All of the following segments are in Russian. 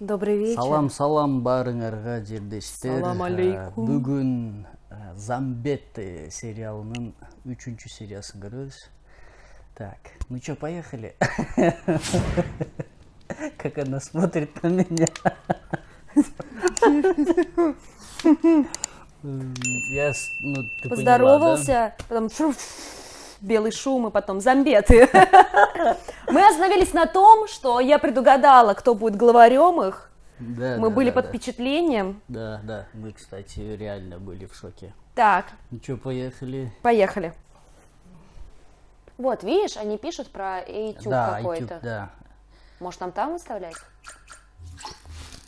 Добрый вечер. Салам барыңарга жердештер. Салам алейкум. Бүгүн Замбет сериалынын 3-чү сериясын көрөбүз. Так, ну чё, поехали. Как она смотрит на меня. Я, ты поздоровался, поняла, потом белый шум и потом Замбеты. Мы остановились на том, что я предугадала, кто будет главарем их. да? Мы были под да. впечатлением. Да, мы, кстати, реально были в шоке. Так, Ну чё, поехали. поехали. Вот, видишь, они пишут про YouTube Да, какой-то. YouTube, да. Может, нам там выставлять?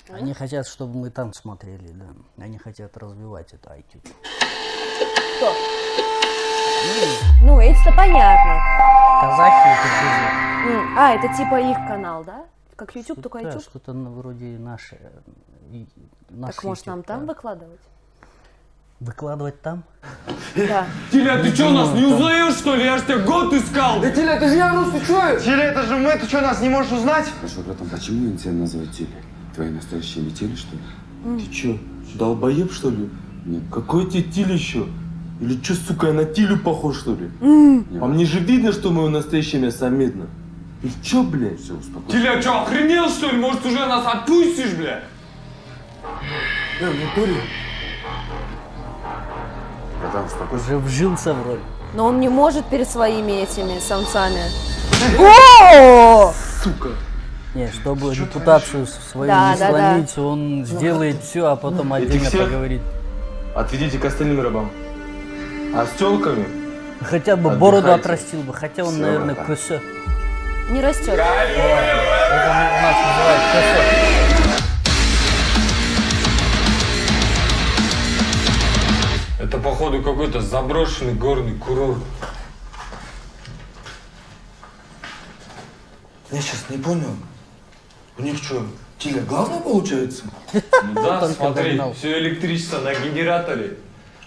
Они хотят, чтобы мы там смотрели, да. Они хотят развивать это iTunes. Кто? Ну, эти-то понятно. Казахи это тоже. А, это типа их канал, да? Как YouTube, только Да, YouTube? что-то вроде наше. Так может нам там выкладывать? Выкладывать там? Да. Тиля, ты что, нас не узнаешь, что ли? Я ж тебя год искал! Да, Тиля, это же я, ты что? Тиля, это же мы, ты что, нас не можешь узнать? Хорошо, братан, почему они тебя называют Тиля? Твои настоящие имя Тиля, что ли? Ты чё, долбоеб, что ли? Нет. Какой тебе Тиль еще? Или чё, сука, я на Тилю похож, что ли? Нет. А мне же видно, что мое настоящее имя Самедна. Ты чё, блядь? Все, успокойся. Тиля, что, охренел, что ли? Может, уже нас отпустишь, бля? В натуре? Братан, успокойся. Уже вжился в роль. Но он не может перед своими этими самцами. О! Сука. Не, чтобы репутацию свою Да, не да, сломить, он сделает все, а потом отдельно все? поговорит. Отведите к остальным рабам. А с тёлками? Хотя бы бороду Отдыхайте. отрастил бы, хотя он, Всё, наверное, братан. косо. Не растет. Это у нас называют косо. Это, походу, какой-то заброшенный горный курорт. Я сейчас не понял. У них что, Тиля главное получается? Ну да, Только смотри, догнал. все электричество на генераторе.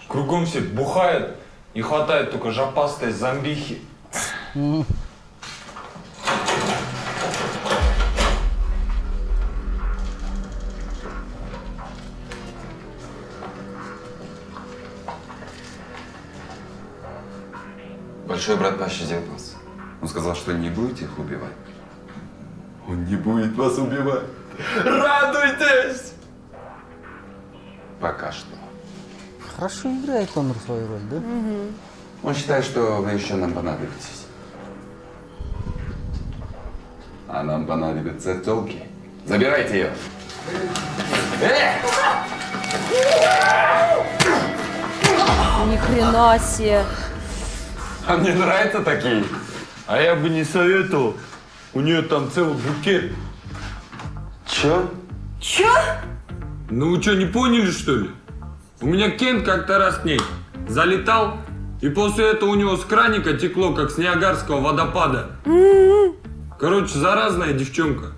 Кругом все бухают. Не хватает только жопастой зомбихи. Большой брат пощадил вас. Он сказал, что не будете их убивать. Он не будет вас убивать. Радуйтесь! Пока что. Хорошо играет он свою роль, да? Он считает, что вы еще нам понадобитесь. А нам понадобятся тёлки. Забирайте ее. Ни хрена себе. А мне нравятся такие. А я бы не советовал. У нее там целый букет. Чё? Ну вы что, не поняли, что ли? У меня Кент как-то раз к ней залетал, и после этого у него с краника текло, как с Ниагарского водопада. Короче, заразная девчонка.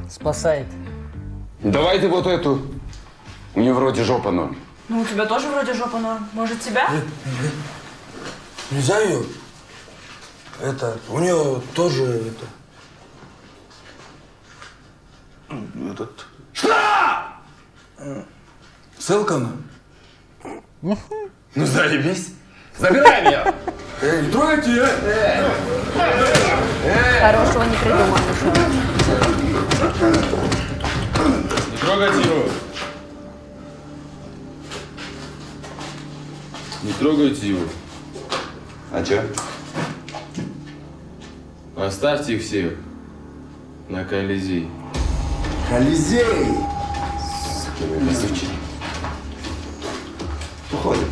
Спасает. Давайте вот эту. У нее вроде жопа норм. Ну, у тебя тоже вроде жопа норм. Может, тебя? Нельзя ее? У нее тоже Что? Ссылка она? Ну заебись. Забираем ее. Не трогайте ее! Хорошего не придумал ничего. Не трогайте его. Не трогайте его. А чё? Оставьте их всех на Колизей. Колизей! Везучий. Уходим.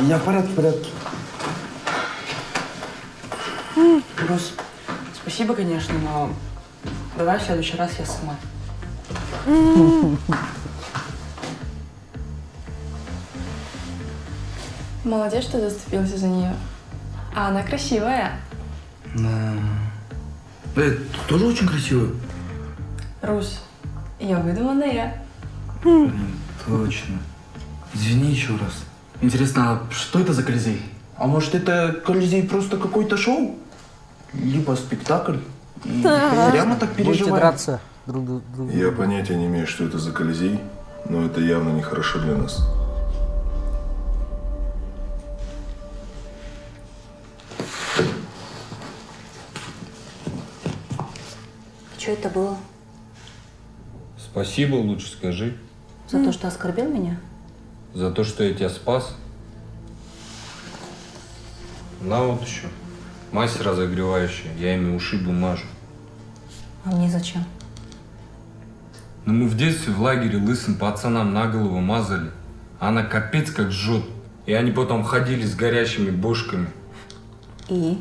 Я в порядке. Рус, спасибо, конечно, но давай в следующий раз я сама. Молодец, что заступился за нее. А она красивая. Ты тоже очень красивая. Русь, я выдуманная. Точно. Извини еще раз. Интересно, а что это за Колизей? А может, это Колизей просто какое-то шоу? Либо спектакль? И прямо так Будете переживаем? драться друг другу. Я понятия не имею, что это за Колизей, но это явно нехорошо для нас. Что это было? Спасибо, лучше скажи. За то, что оскорбил меня? За то, что я тебя спас. На вот еще. Мазь разогревающая. Я ими ушибу мажу. А мне зачем? Но мы в детстве в лагере лысым пацанам на голову мазали. А она капец как жжет. И они потом ходили с горящими бошками. И?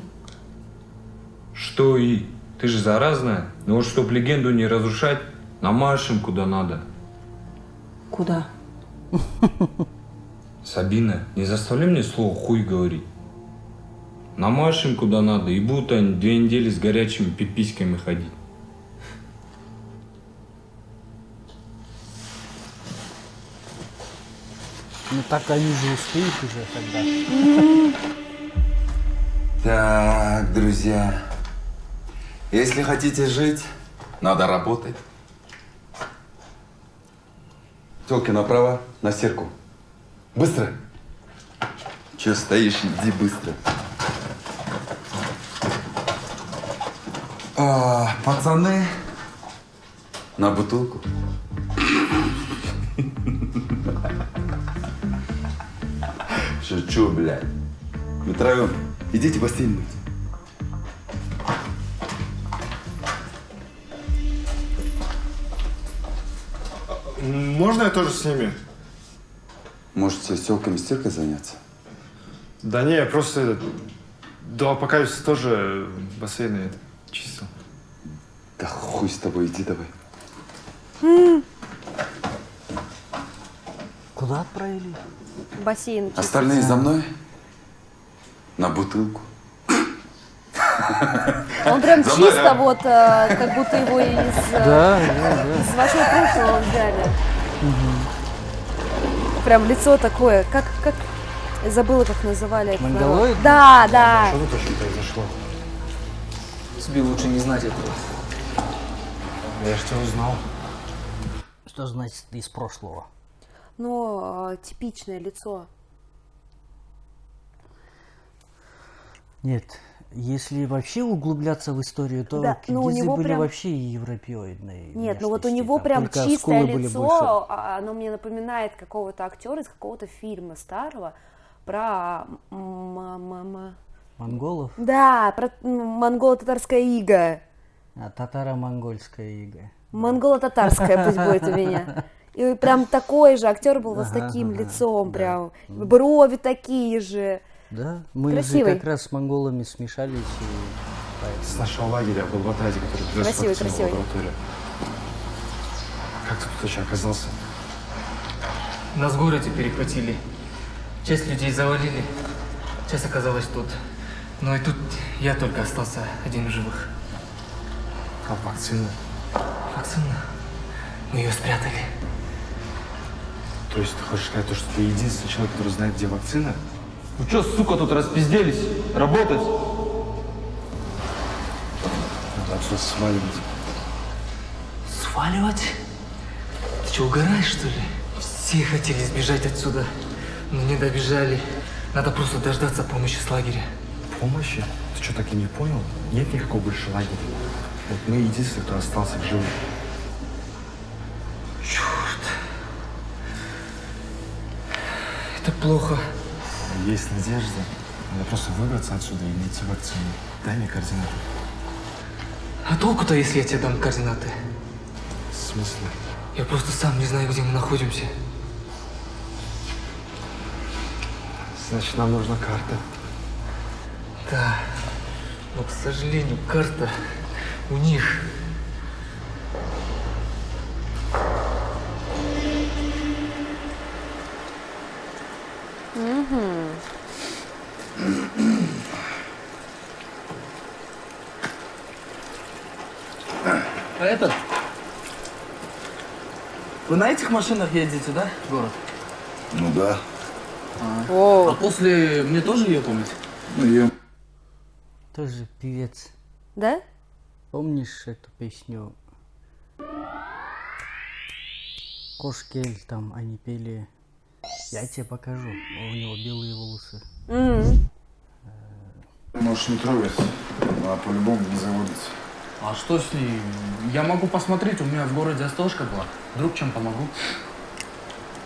Что и? Ты же заразная. Но вот чтоб легенду не разрушать, намажешь им куда надо. Куда? Сабина, не заставляй мне слово хуй говорить. Намажешь им куда надо, и будут они 2 недели с горячими пиписьками ходить. Ну так они же успеют уже тогда. Так, друзья, если хотите жить, надо работать. Тёлки направо, на стирку. Быстро. Чё стоишь, иди быстро. Пацаны, на бутылку. Шучу, блядь. Мы троем. Идите постель мыть. Можно я тоже с ними? Можете с тёлками стиркой заняться? Да не, я просто до апокалипсиса тоже бассейны чистил. Да хуй с тобой, иди давай. Куда отправили? Бассейн. Остальные за мной. На бутылку. Он прям За мной, чисто да. вот, как будто его Да. из вашего прошлого взяли. Прям лицо такое, как забыла, как называли это. Монголоид? Да, да. Что точно произошло? Тебе лучше не знать этого. Я ж тебя узнал. Что значит из прошлого? Но типичное лицо. Нет, если вообще углубляться в историю, то Да, но у киргизы него были прям- вообще европеоидные. Нет, ну вот у внешности, него там прям только чистое скулы были лицо, больше. оно мне напоминает какого-то актера из какого-то фильма старого про Монголов, да, про монголо-татарское иго. а татаро-монгольская ига. Монголо-татарская пусть будет у меня. И прям такой же актер был вот с таким лицом, прям брови такие же. Да, мы Красивый. же как раз с монголами смешались. И поэтому- С нашего лагеря был в отряде, который привез Красивый, вакцину в красивый. лабораторию. Как ты тут вообще оказался? Нас в городе перехватили. Часть людей завалили. Часть оказалась тут. Но и тут я только остался один в живых. А вакцина? Вакцина. Мы ее спрятали. То есть ты хочешь сказать, что ты единственный человек, который знает, где вакцина? Ну чё, сука, тут распизделись? Работать? Надо отсюда сваливать. Сваливать? Ты что, угораешь, что ли? Все хотели сбежать отсюда, но не добежали. Надо просто дождаться помощи с лагеря. Помощи? Ты что, так и не понял? Нет никакого больше лагеря. Вот мы единственные, кто остался в живых. Черт. Это плохо. Есть надежда. Надо просто выбраться отсюда и найти вакцину. Дай мне координаты. А толку-то, если я тебе дам координаты? В смысле? Я просто сам не знаю, где мы находимся. Значит, нам нужна карта. Да, но, к сожалению, карта у них. А этот? Вы на этих машинах ездите, да, в город? Ну да. А после мне тоже ее помнить? Ну, ее... Тоже певец. Да? Помнишь эту песню? Кошки там, они пели. Я тебе покажу. У него белые волосы. Можешь не трогать, а по-любому не заводится. А что с ней? Я могу посмотреть, у меня в городе астошка была. Вдруг чем помогу?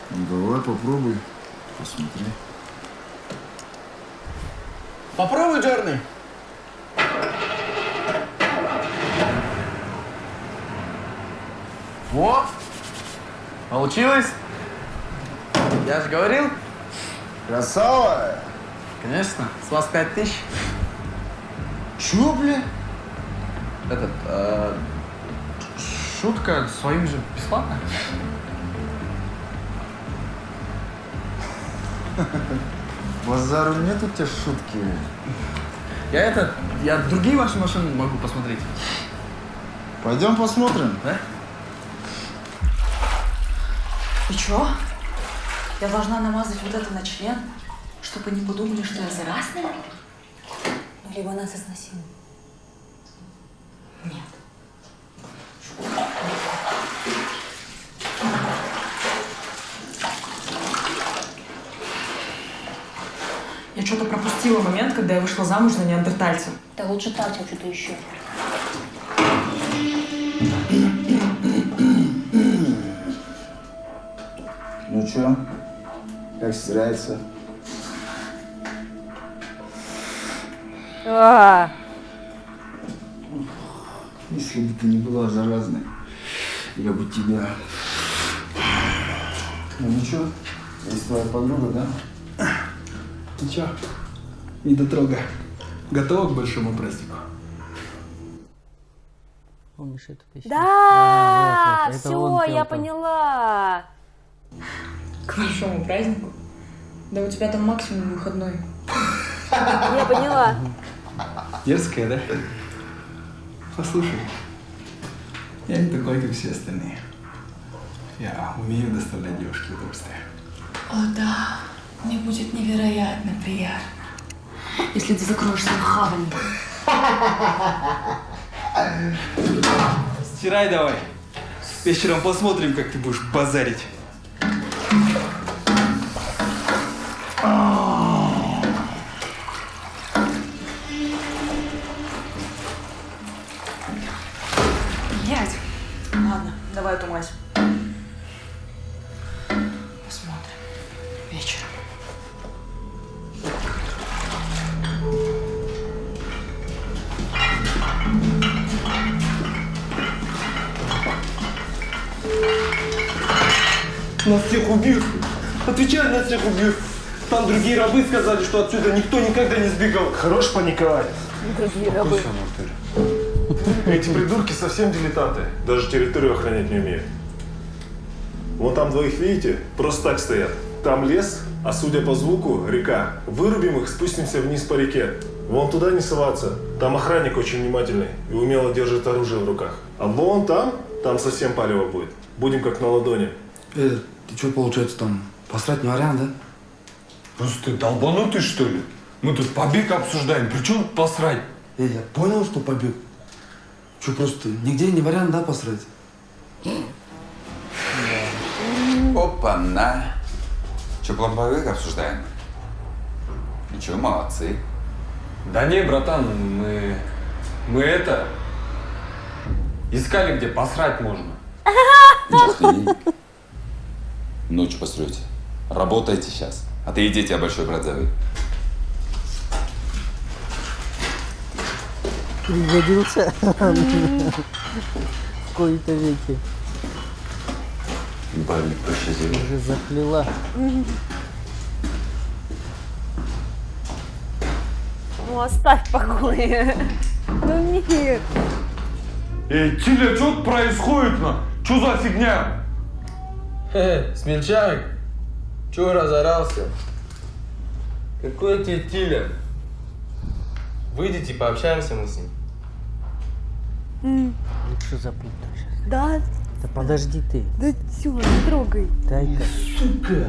Ну, давай попробуй, посмотри. Попробуй, Джерни. Вот. Получилось? Я же говорил. Красава! Конечно. С вас 5000. Чё, бля? Шутка своим же бесплатно. Базару нет у тебя шутки. Я другие ваши машины могу посмотреть. Пойдем посмотрим. Да? И чё? Я должна намазать вот это на член, чтобы не подумали, что я заразная? Ну, либо нас изнасилуют. Нет. Я что-то пропустила момент, когда я вышла замуж за неандертальца. Да лучше так, чем что-то еще. Ну чё, как стирается? Если бы ты не была заразной, я бы тебя... Ну ничего, есть твоя подруга, да? Ты чё? Не дотрога. Готова к большому празднику? Помнишь эту песню? Да, вот, это он все, пел я там. поняла. К большому празднику? Да у тебя там максимум выходной. Я поняла. Дерзкая, да? Послушай, я не такой, как все остальные. Я умею доставлять девушке удовольствие. О, да. Мне будет невероятно приятно, если ты закроешь свой хавань. Стирай давай. Вечером посмотрим, как ты будешь базарить. Блядь. Ладно, давай эту мазь. Посмотрим. Вечером. Нас всех убьют. Отвечай, нас всех убьют. Там другие рабы сказали, что отсюда никто никогда не сбегал. Хорош паниковать. Другие рабы. Эти придурки совсем дилетанты. Даже территорию охранять не умеют. Вон там двоих, видите? Просто так стоят. Там лес, а судя по звуку, река. Вырубим их, спустимся вниз по реке. Вон туда не соваться. Там охранник очень внимательный и умело держит оружие в руках. А вон там совсем палево будет. Будем как на ладони. Ты что, получается, там посрать не вариант, да? Просто ты долбанутый, что ли? Мы тут побег обсуждаем, причем посрать? Я понял, что побег. Что, просто нигде не вариант, да, посрать? Опа-на! Че, план побега обсуждаем? Ничего, молодцы. Да не, братан, мы это... Искали, где посрать можно. Ночью посрете. Работайте сейчас. А ты иди, тебя большой брат зовет. Пригодился в кои-то веки. Бабник пощадил. Уже заплела. Ну, оставь в покое. Ну, нет. Эй, Тиля, что тут происходит, на? Что за фигня? Смельчак, чего разорался? Какой тебе Тиля? Выйдите, пообщаемся мы с ним. Лицо заплутаю сейчас. Да, Да подожди ты. да все, не трогай. Дай-ка. Сука!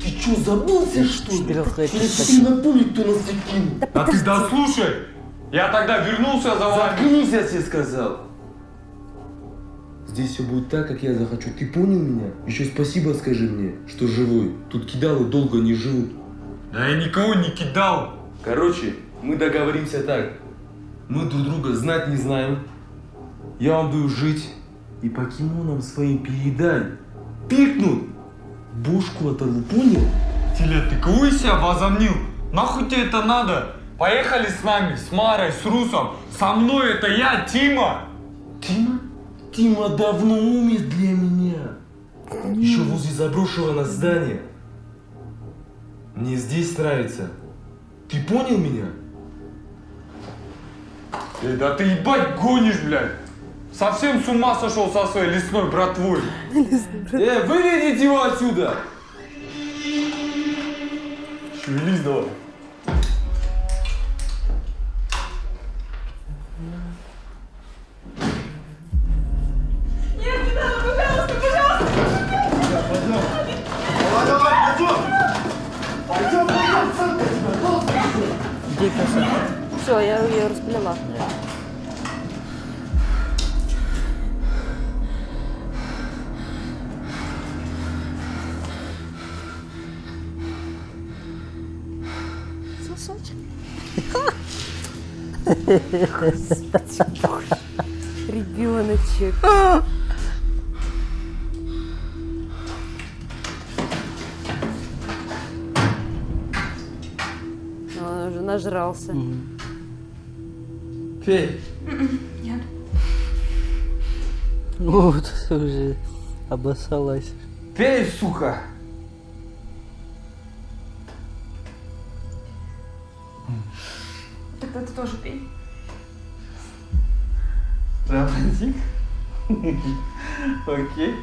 Ты что, забылся, что ли? Четырех этих Я тебе таких. напомню, кто нас закинул. А ты дослушай! Я тогда вернулся за вами. Заткнись, я тебе сказал. Здесь все будет так, как я захочу. Ты понял меня? Еще спасибо скажи мне, что живой. Тут кидалы долго не живут. Да я никого не кидал. Короче, мы договоримся так. Мы друг друга знать не знаем. Я вам даю жить. И покемонам своим передай. Пикнут. Бушку оторву, понял? Тиля, ты кого из себя возомнил? Нахуй тебе это надо? Поехали с нами, с Марой, с Русом. Со мной это я, Тима. Тима? Тима давно умер для меня. Еще возле заброшенного здания. Мне здесь нравится. Ты понял меня? Да ты ебать гонишь, блядь. Совсем с ума сошел со своей лесной братвой. Выведите его отсюда! Шевелись давай. Где коса? Все, я ее расплела. Ребеночек. Он уже нажрался. Фей, Нет. Вот уже обоссалась. пей, сука! Тогда ты тоже пей. Романтик? Окей.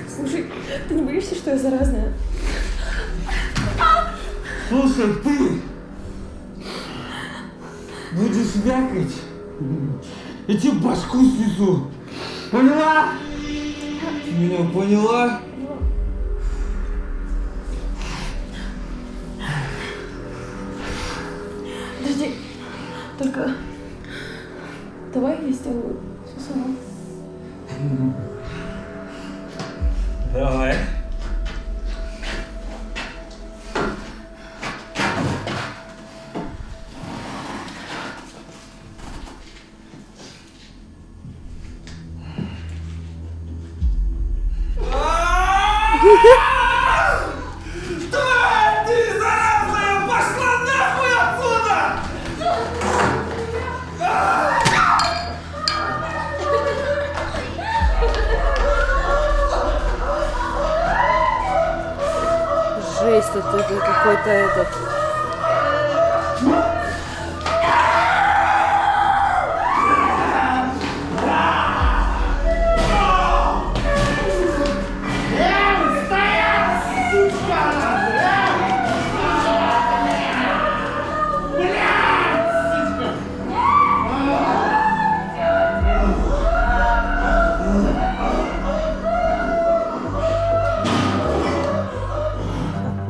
Слушай, ты не боишься, что я заразная? Слушай, ты будешь вякать, я тебе башку снесу. Поняла? Ты меня поняла? Подожди, только давай я сделаю все сама. Давай. Жесть, это какой-то этот...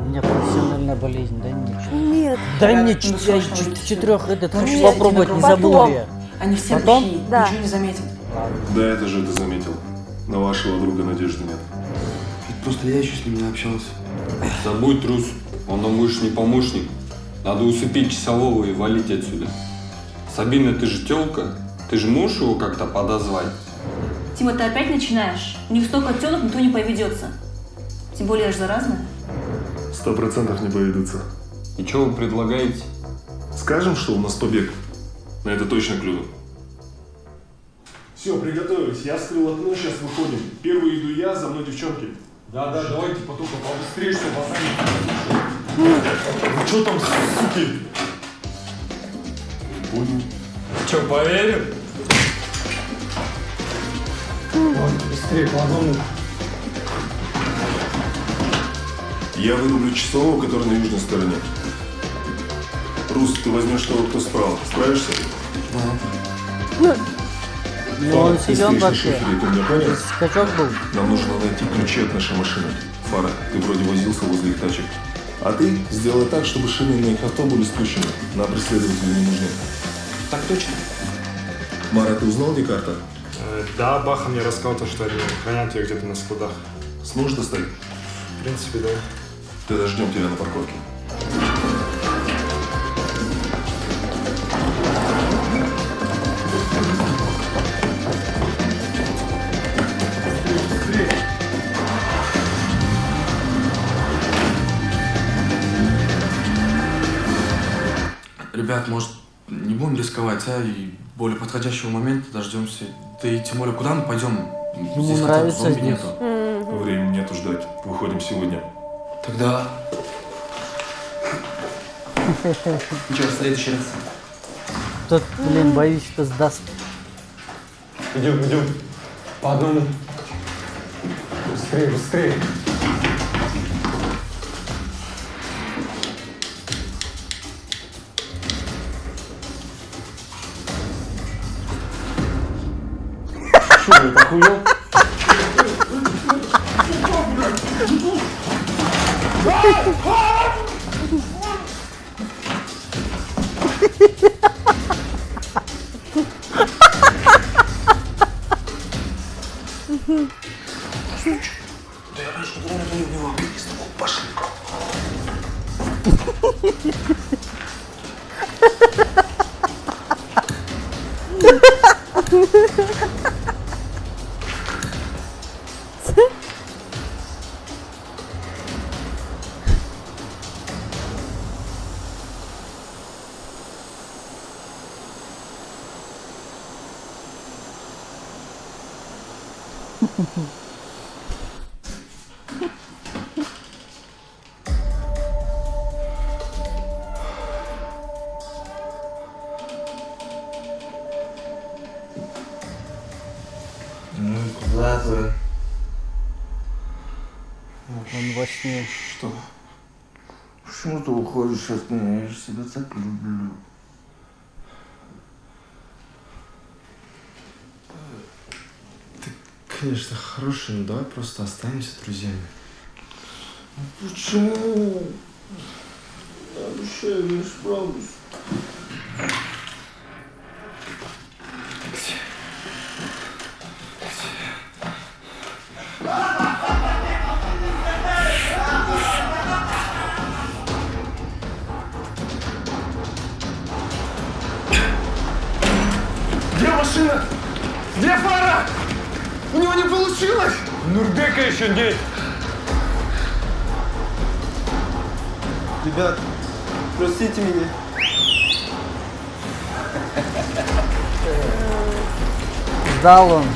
У меня профессиональная болезнь, дай мне чуть. Нет. Дай мне Ну, срочно вылечить. четырех этот, хочу Вылечить попробовать, не потом. забыл я. Они все Потом? плохие, Да. ничего не заметят. Да это же ты заметил. На вашего друга надежды нет. Ведь просто я еще с ним не общался. Забудь, Рус. Он нам больше не помощник. Надо усыпить часового и валить отсюда. Сабина, ты же тёлка. Ты же можешь его как-то подозвать? Тима, ты опять начинаешь? У них столько тёлок, никто не поведется. Тем более я же заразная. 100% не поведутся. И что вы предлагаете? Скажем, что у нас побег. На это точно клюнут. Все, приготовились. Я скрыл окно, сейчас выходим. Первый иду я, за мной девчонки. Да, давайте потом побыстрее, чтобы вас что там, суки? Понял. Че, поверим? Быстрее, по одному. Я вырублю часового, который на южной стороне. Рус, ты возьмешь того, кто справа. Справишься? Ну, он ты силен стоишь на вообще. шифере, ты меня понял? Скачок был. Нам нужно найти ключи от нашей машины. Фара, ты вроде возился возле их тачек. А ты сделай так, чтобы шины на их авто были спущены. Нам преследователи не нужны. Так точно. Мара, ты узнал, где карта? Да, Баха мне рассказал, то, что они хранят ее где-то на складах. Сможешь достать? В принципе, да. Тогда ждем тебя на парковке. Ребят, может, не будем рисковать, а? И более подходящего момента дождемся. Да и тем более, куда мы пойдем? Ему Здесь хотя бы нравится зомби здесь. нету. Времени нету ждать. Выходим сегодня. Тогда... Ничего, в следующий раз. Тот, блин, боюсь, что сдаст. Идем. По одному. Быстрее. Что, ты охуел? Да я раньше никогда не убивал. С тобой пошли. Ну куда ты? Он во сне. Что? Почему ты уходишь от меня? Я же себя так люблю. Ты, конечно, хороший, но давай просто останемся друзьями. Почему? Обещаю, я справлюсь. Где машина? Где фара? У него не получилось! Нурбека еще нет! Ребят, простите меня. Сдал он.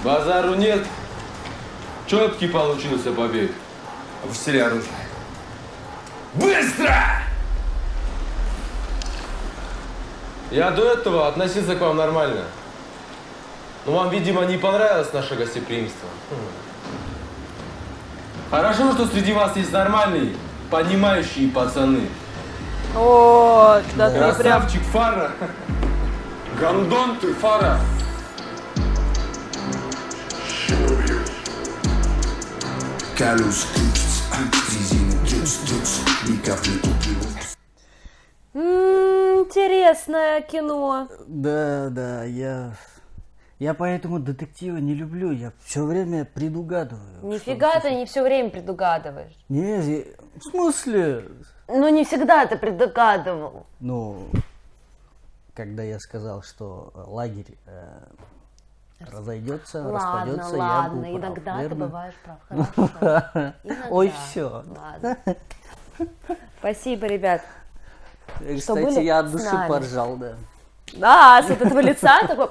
Базару нет. Четкий получился побег. Опустили оружие. Быстро! Я до этого относился к вам нормально. Но вам, видимо, не понравилось наше гостеприимство. Хорошо, что среди вас есть нормальные, понимающие пацаны. О, да ты прям... Красавчик Фара. Гандон ты, Фара! Интересное кино. Да, я поэтому детектива не люблю, я все время предугадываю. Нифига ты не все время предугадываешь. Не, в смысле? Ну, не всегда ты предугадывал. Ну, когда я сказал, что лагерь разойдется, распадется, я был прав, иногда ты верно? бываешь прав. Хорошо. Ой, все. Ладно. Спасибо, ребят. Что Кстати, были я от с души нами. поржал, да. Да, с этого лица такой...